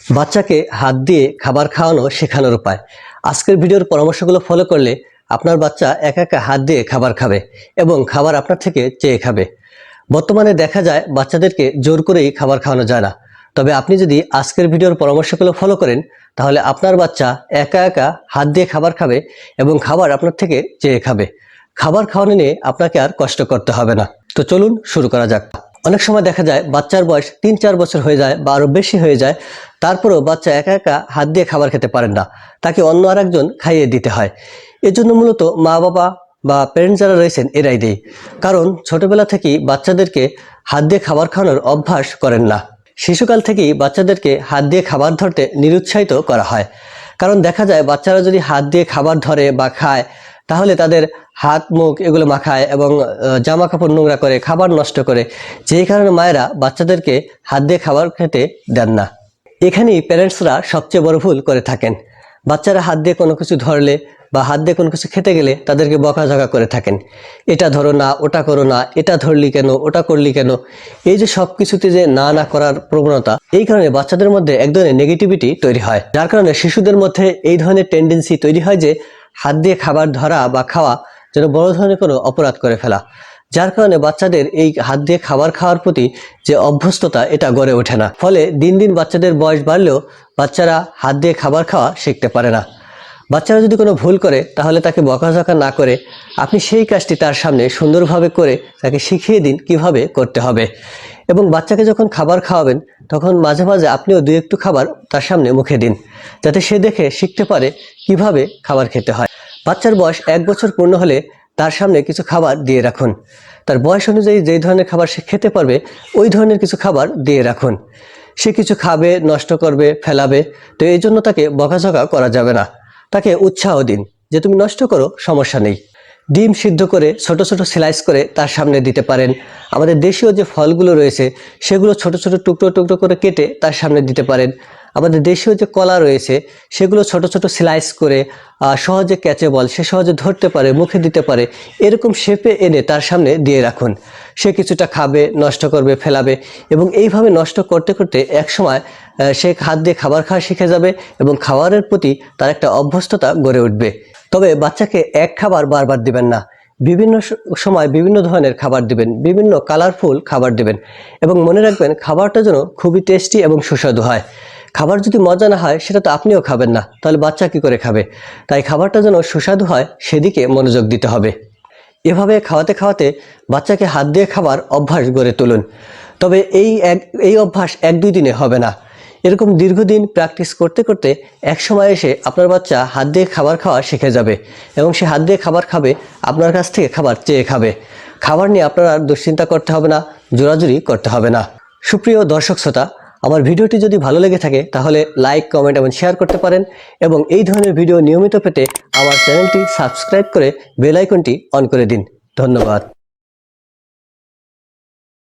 বাচ্চাকে হাত দিয়ে খাবার খাওয়ানো শেখানোর উপায়। আজকের ভিডিওর পরামর্শগুলো ফলো করলে আপনার বাচ্চা একা একা হাত দিয়ে খাবার খাবে এবং খাবার আপনার থেকে চেয়ে খাবে। বর্তমানে দেখা যায় বাচ্চাদেরকে জোর করেই খাবার খাওয়ানো যায় না। তবে আপনি যদি আজকের ভিডিওর পরামর্শগুলো ফলো করেন তাহলে আপনার বাচ্চা একা একা হাত দিয়ে খাবার খাবে এবং খাবার আপনার থেকে চেয়ে খাবে। খাবার খাওয়ানো নিয়ে আপনাকে আর কষ্ট করতে হবে না। তো চলুন শুরু করা যাক। অনেক সময় দেখা যায় বাচ্চার বয়স ৩-৪ বছর হয়ে যায় বা আরো বেশি হয়ে যায়, তারপরেও বাচ্চা একা একা হাত দিয়ে খাবার খেতে পারেন না, তাকে অন্য আরেকজন খাইয়ে দিতে হয়। এজন্য মূলত মা বাবা বা প্যারেন্টস যারা রয়েছেন এরাই দেয়, কারণ ছোটবেলা থেকেই বাচ্চাদেরকে হাত দিয়ে খাবার খাওয়ানোর অভ্যাস করেন না। শিশুকাল থেকেই বাচ্চাদেরকে হাত দিয়ে খাবার ধরতে নিরুৎসাহিত করা হয়, কারণ দেখা যায় বাচ্চারা যদি হাত দিয়ে খাবার ধরে বা খায় তাহলে তাদের হাত মুখ এগুলো মাখায় এবং জামা কাপড় নোংরা করে, খাবার নষ্ট করে, যেই কারণে মায়েরা বাচ্চাদেরকে হাত দিয়ে খাবার খেতে দেন না। এখানেই প্যারেন্টসরা সবচেয়ে বড় ভুল করে থাকেন। বাচ্চারা হাত দিয়ে কোনো কিছু ধরলে বা হাত দিয়ে কোনো কিছু খেতে গেলে তাদেরকে বকাঝকা করে থাকেন, এটা ধরো না, ওটা করো না, এটা ধরলি কেন, ওটা করলি কেন। এই যে সব কিছুতে যে না না করার প্রবণতা, এই কারণে বাচ্চাদের মধ্যে এক ধরনের নেগেটিভিটি তৈরি হয়, যার কারণে শিশুদের মধ্যে এই ধরনের টেন্ডেন্সি তৈরি হয় যে হাত দিয়ে খাবার ধরা বা খাওয়া যেন বড় ধরনের কোনো অপরাধ করে ফেলা, যার কারণে বাচ্চাদের এই হাত দিয়ে খাবার খাওয়ার প্রতি যে অভ্যস্ততা এটা গড়ে ওঠে না। ফলে দিন দিন বাচ্চাদের বয়স বাড়লেও বাচ্চারা হাত দিয়ে খাবার খাওয়া শিখতে পারে না। বাচ্চারা যদি কোনো ভুল করে তাহলে তাকে বকাঝকা না করে আপনি সেই কাজটি তার সামনে সুন্দরভাবে করে তাকে শিখিয়ে দিন কিভাবে করতে হবে। এবং বাচ্চাকে যখন খাবার খাওয়াবেন তখন মাঝে মাঝে আপনিও 2-1 খাবার তার সামনে মুখে দিন, যাতে সে দেখে শিখতে পারে কিভাবে খাবার খেতে হয়। বাচ্চার বয়স 1 বছর পূর্ণ হলে তার সামনে কিছু খাবার দিয়ে রাখুন। তার বয়স অনুযায়ী যেই ধরনের খাবার সে খেতে পারবে ওই ধরনের কিছু খাবার দিয়ে রাখুন। সে কিছু খাবে, নষ্ট করবে, ফেলাবে, তো এই জন্য তাকে বকাঝকা করা যাবে না। তাকে উৎসাহ দিন যে তুমি নষ্ট করো, সমস্যা নেই। ডিম সিদ্ধ করে ছোট ছোট স্লাইস করে তার সামনে দিতে পারেন। আমাদের দেশীয় যে ফলগুলো রয়েছে সেগুলো ছোট ছোট টুকরো টুকরো করে কেটে তার সামনে দিতে পারেন। আমাদের দেশীয় যে কলা রয়েছে সেগুলো ছোট ছোট স্লাইস করে সহজে ক্যাচেবল, সে সহজে ধরতে পারে, মুখে দিতে পারে, এরকম শেপে এনে তার সামনে দিয়ে রাখুন। সে কিছুটা খাবে, নষ্ট করবে, ফেলাবে এবং এইভাবে নষ্ট করতে করতে একসময় সে হাত দিয়ে খাবার খাওয়া শিখে যাবে এবং খাবারের প্রতি তার একটা অভ্যস্ততা গড়ে উঠবে। তবে বাচ্চাকে এক খাবার বারবার দিবেন না, বিভিন্ন সময় বিভিন্ন ধরনের খাবার দিবেন, বিভিন্ন কালারফুল খাবার দিবেন এবং মনে রাখবেন খাবারটা যেন খুবই টেস্টি এবং সুস্বাদু হয়। খাবার যদি মজা না হয় সেটা তো আপনিও খাবেন না, তাহলে বাচ্চা কি করে খাবে? তাই খাবারটা যেন সুস্বাদু হয় সেদিকে মনোযোগ দিতে হবে। এভাবে খাওয়াতে খাওয়াতে বাচ্চাকে হাত দিয়ে খাবার অভ্যাস গড়ে তুলুন। তবে এই অভ্যাস 1-2 দিনে হবে না, এরকম দীর্ঘদিন প্র্যাকটিস করতে করতে এক সময় এসে আপনার বাচ্চা হাত দিয়ে খাবার খাওয়া শিখে যাবে এবং সে হাত দিয়ে খাবার খাবে, আপনার কাছ থেকে খাবার চেয়ে খাবে। খাবার নিয়ে আপনার আর দুশ্চিন্তা করতে হবে না, জোরাজুরি করতে হবে না। সুপ্রিয় দর্শক শ্রোতা, আমার ভিডিওটি যদি ভালো লেগে থাকে তাহলে লাইক, কমেন্ট এবং শেয়ার করতে পারেন এবং এই ধরনের ভিডিও নিয়মিত পেতে আমার চ্যানেলটি সাবস্ক্রাইব করে বেল আইকনটি অন করে দিন। ধন্যবাদ।